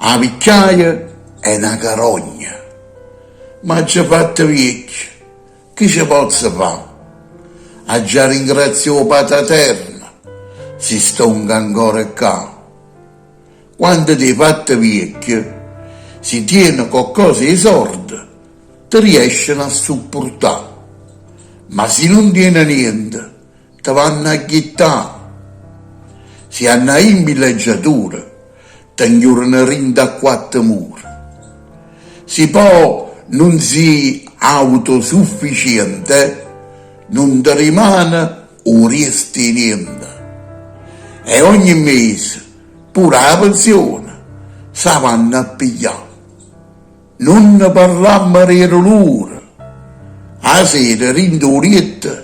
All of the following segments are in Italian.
a picchiaia e una carogna. Ma ci fatto vecchio, che ci posso fare? A già ringrazio Padre Eterno, si stonga ancora qua. Quando ti hai fatto vecchio, si tiene qualcosa di sordo, ti riescono a supportare. Ma se non tiene niente, ti vanno a ghittare. Se hanno in villeggiatura, ti ingiurano rinda a quattro mura. Se poi non si autosufficiente, non ti rimane o resti niente. E ogni mese, pure la pensione, si vanno a pigliare. Non ne parlammo di loro. A sera rindorietta,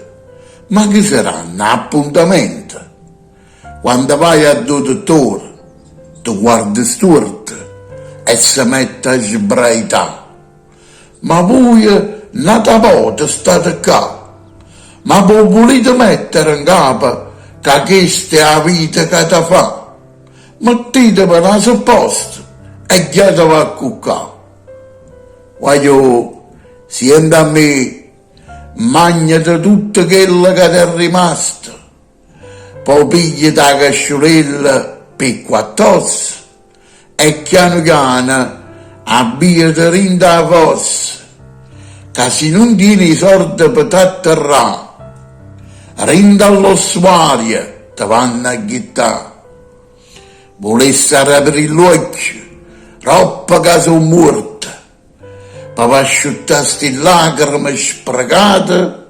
ma che sarà un appuntamento? Quando vai a due dottore, ti guardi storto e si mette a sbraitare. Ma voi nata volta state qua, ma voi volete mettere in capo che questa è la vita che ti fa? Mettetevi a posto e chiatevi a cuccare. Voglio, siendo a me, magnate tutto quello che ti è rimasto, poi pigliate la casciolella per quattozza e piano piano abbiate rinda la fossa, che se non tieni i soldi per t'atterrare, rinda all'ossuario ti vanno a ghittare. Volesse aprire l'occhio, troppo che sono morte, per asciuttare sti lacrime sprecate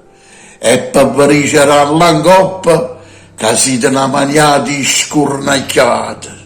e per vericere all'angoppa che siete una maniata scurnacchiata.